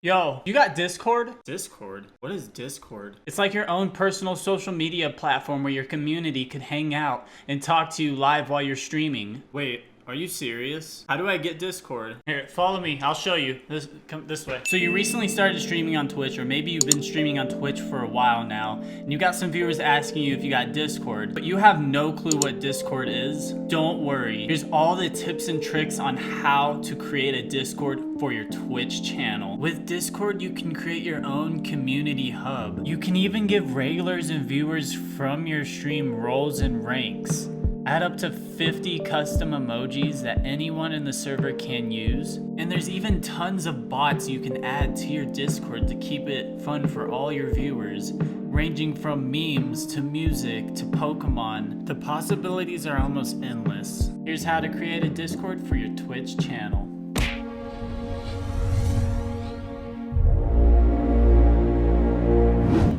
Yo, you got Discord? Discord? What is Discord? It's like your own personal social media platform where your community could hang out and talk to you live while you're streaming. Wait, are you serious? How do I get Discord? Here, follow me. I'll show you. Come this way. So you recently started streaming on Twitch, or maybe you've been streaming on Twitch for a while now, and you got some viewers asking you if you got Discord, but you have no clue what Discord is. Don't worry. Here's all the tips and tricks on how to create a Discord for your Twitch channel. With Discord, you can create your own community hub. You can even give regulars and viewers from your stream roles and ranks. Add up to 50 custom emojis that anyone in the server can use. And there's even tons of bots you can add to your Discord to keep it fun for all your viewers, ranging from memes to music to Pokemon. The possibilities are almost endless. Here's how to create a Discord for your Twitch channel.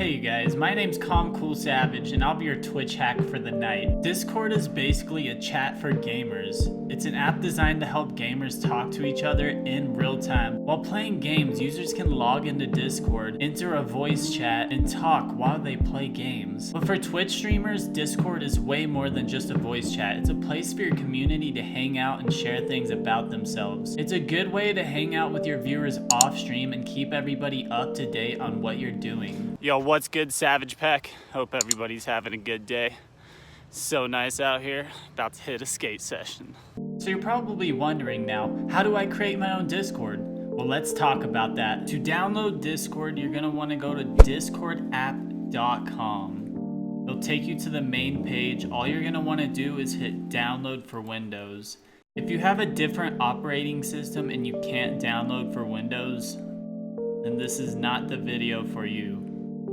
Hey you guys, my name's CalmCoolSavage and I'll be your Twitch hack for the night. Discord is basically a chat for gamers. It's an app designed to help gamers talk to each other in real time. While playing games, users can log into Discord, enter a voice chat, and talk while they play games. But for Twitch streamers, Discord is way more than just a voice chat. It's a place for your community to hang out and share things about themselves. It's a good way to hang out with your viewers off stream and keep everybody up to date on what you're doing. Yo, what's good, Savage Peck? Hope everybody's having a good day. So nice out here, about to hit a skate session. So you're probably wondering now, how do I create my own Discord? Well, let's talk about that. To download Discord, you're gonna wanna go to discordapp.com. It'll take you to the main page. All you're gonna wanna do is hit download for Windows. If you have a different operating system and you can't download for Windows, then this is not the video for you.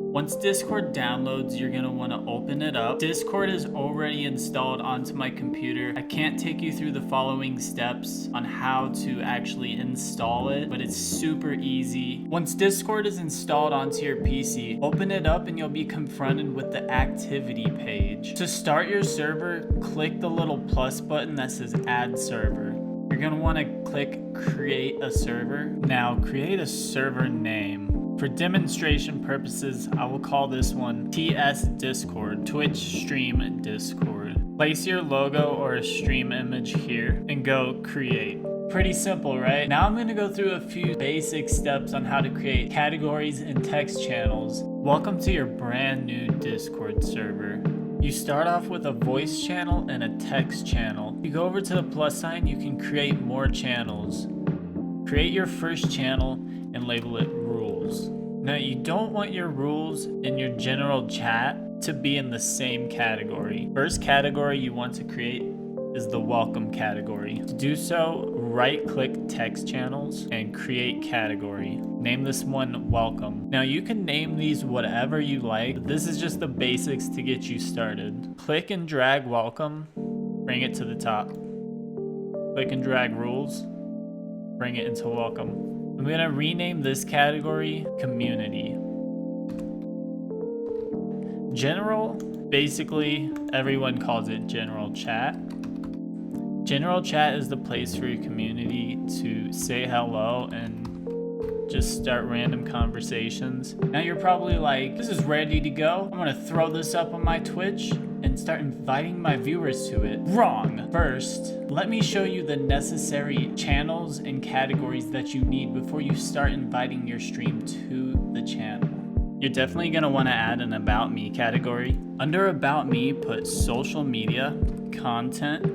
Once Discord downloads, you're gonna wanna open it up. Discord is already installed onto my computer. I can't take you through the following steps on how to actually install it, but it's super easy. Once Discord is installed onto your PC, open it up and you'll be confronted with the activity page. To start your server, click the little plus button that says add server. You're gonna wanna click create a server. Now create a server name. For demonstration purposes, I will call this one TS Discord, Twitch Stream Discord. Place your logo or a stream image here and go create. Pretty simple, right? Now I'm gonna go through a few basic steps on how to create categories and text channels. Welcome to your brand new Discord server. You start off with a voice channel and a text channel. You go over to the plus sign, you can create more channels. Create your first channel and label it rules. Now you don't want your rules and your general chat to be in the same category. First category you want to create is the welcome category. To do so, right click text channels and create category. Name this one welcome. Now you can name these whatever you like. This is just the basics to get you started. Click and drag welcome, bring it to the top. Click and drag rules, bring it into welcome. I'm gonna rename this category community. General, basically everyone calls it general chat. General chat is the place for your community to say hello and just start random conversations. Now you're probably like, this is ready to go. I'm gonna throw this up on my Twitch and start inviting my viewers to it. Wrong. First, let me show you the necessary channels and categories that you need before you start inviting your stream to the channel. You're definitely gonna wanna add an About Me category. Under About Me, put social media, content,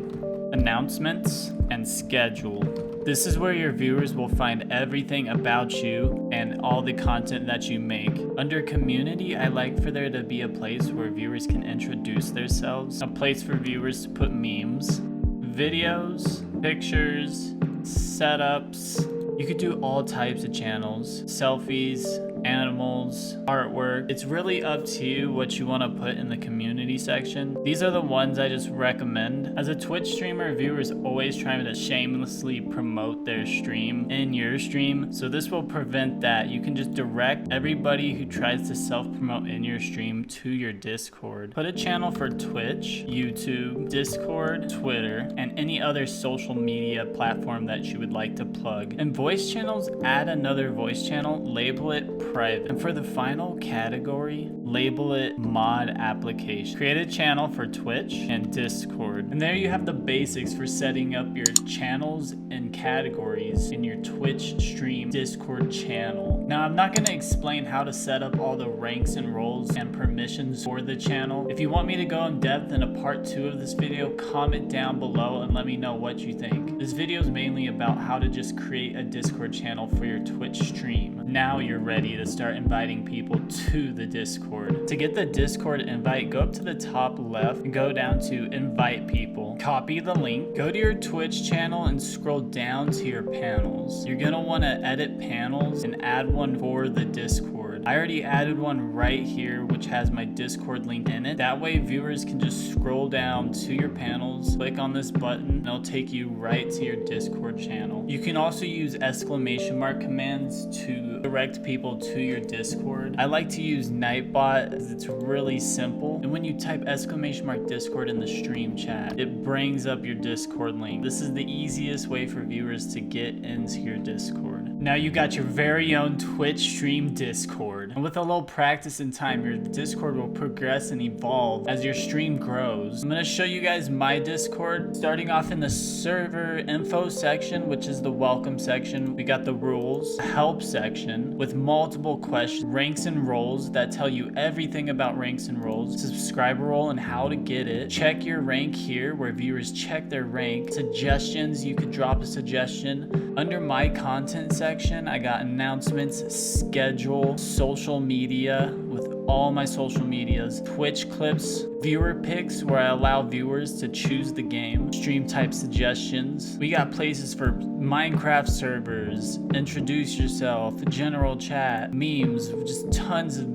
announcements, and schedule. This is where your viewers will find everything about you and all the content that you make. Under community, I like for there to be a place where viewers can introduce themselves, a place for viewers to put memes, videos, pictures, setups. You could do all types of channels, selfies, animals, artwork. It's really up to you what you want to put in the community section. These are the ones I just recommend. As a Twitch streamer, viewers always trying to shamelessly promote their stream in your stream, so this will prevent that. You can just direct everybody who tries to self-promote in your stream to your Discord. Put a channel for Twitch, YouTube, Discord, Twitter, and any other social media platform that you would like to plug. In voice channels, add another voice channel, label it private. And for the final category, label it mod application. Create a channel for Twitch and Discord. And there you have the basics for setting up your channels and categories in your Twitch stream Discord channel. Now, I'm not going to explain how to set up all the ranks and roles and permissions for the channel. If you want me to go in depth in a part 2 of this video, comment down below and let me know what you think. This video is mainly about how to just create a Discord channel for your Twitch stream. Now you're ready to start inviting people to the Discord. To get the Discord invite, go up to the top left and go down to invite people. Copy the link, go to your Twitch channel and scroll down to your panels. You're gonna want to edit panels and add one for the Discord. I already added one right here which has my Discord link in it. That way viewers can just scroll down to your panels, click on this button, and it'll take you right to your Discord channel. You can also use exclamation mark commands to direct people to your Discord. I like to use Nightbot as it's really simple, and when you type exclamation mark Discord in the stream chat, it brings up your Discord link. This is the easiest way for viewers to get into your Discord. Now you got your very own Twitch stream Discord, and with a little practice and time, your Discord will progress and evolve as your stream grows. I'm going to show you guys my Discord. Starting off in the server info section, which is the welcome section, we got the rules, help section with multiple questions, ranks and roles that tell you everything about ranks and roles, subscriber role and how to get it. Check your rank here where viewers check their rank. Suggestions, you could drop a suggestion. Under my content section, I got announcements, schedule, social media with all my social medias, Twitch clips, viewer picks where I allow viewers to choose the game, stream type suggestions. We got places for Minecraft servers, introduce yourself, general chat, memes, just tons of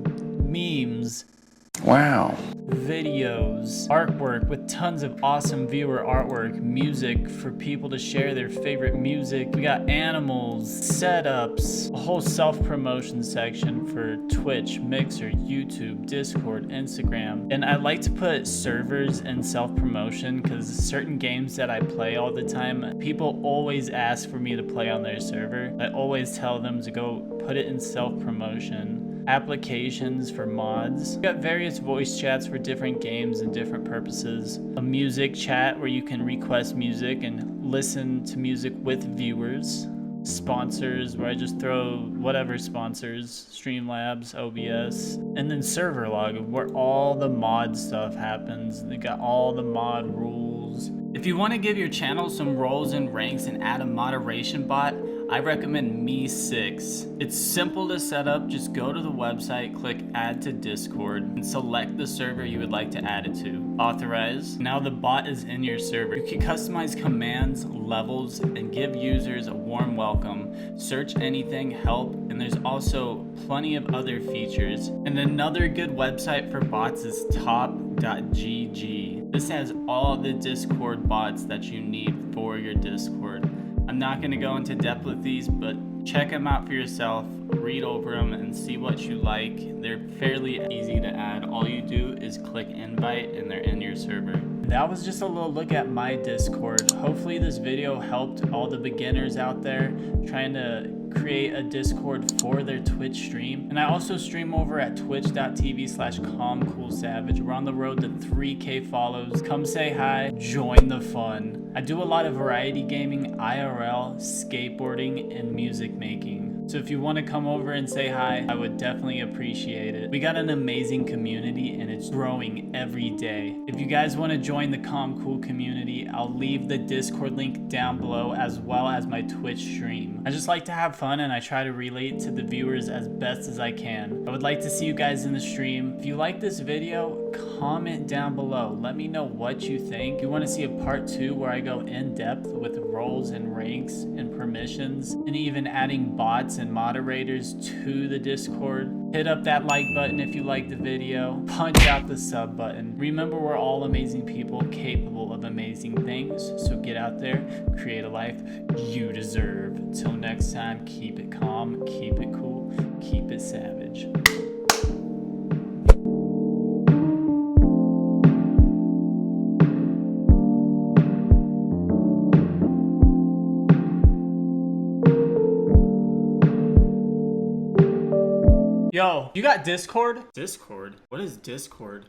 memes. Wow. Videos, artwork with tons of awesome viewer artwork, music for people to share their favorite music. We got animals, setups, a whole self-promotion section for Twitch, Mixer, YouTube, Discord, Instagram. And I like to put servers in self-promotion because certain games that I play all the time, people always ask for me to play on their server. I always tell them to go put it in self-promotion. Applications for mods. We got various voice chats for different games and different purposes. A music chat where you can request music and listen to music with viewers. Sponsors where I just throw whatever sponsors, Streamlabs, OBS, and then server log where all the mod stuff happens. They got all the mod rules. If you want to give your channel some roles and ranks and add a moderation bot, I recommend Me6. It's simple to set up. Just go to the website, click add to Discord, and select the server you would like to add it to. Authorize. Now the bot is in your server. You can customize commands, levels, and give users a warm welcome. Search anything, help, and there's also plenty of other features. And another good website for bots is top.gg. This has all the Discord bots that you need for your Discord. I'm not going to go into depth with these, but check them out for yourself, read over them, and see what you like. They're fairly easy to add. All you do is click invite and they're in your server. That was just a little look at my Discord. Hopefully this video helped all the beginners out there trying to create a Discord for their Twitch stream. And I also stream over at twitch.tv/CalmCoolSavage. We're on the road to 3K follows. Come say hi, join the fun. I do a lot of variety gaming, IRL, skateboarding, and music making. So if you want to come over and say hi, I would definitely appreciate it. We got an amazing community and it's growing every day. If you guys want to join the CalmCool community, I'll leave the Discord link down below as well as my Twitch stream. I just like to have fun and I try to relate to the viewers as best as I can. I would like to see you guys in the stream. If you like this video, comment down below. Let me know what you think. You want to see a part 2 where I go in depth with roles and ranks and permissions and even adding bots and moderators to the Discord? Hit up that like button if you like the video. Punch out the sub button. Remember, we're all amazing people capable of amazing things. So get out there, create a life you deserve. Till next time, keep it calm, keep it cool, keep it savage. Yo, you got Discord? Discord? What is Discord?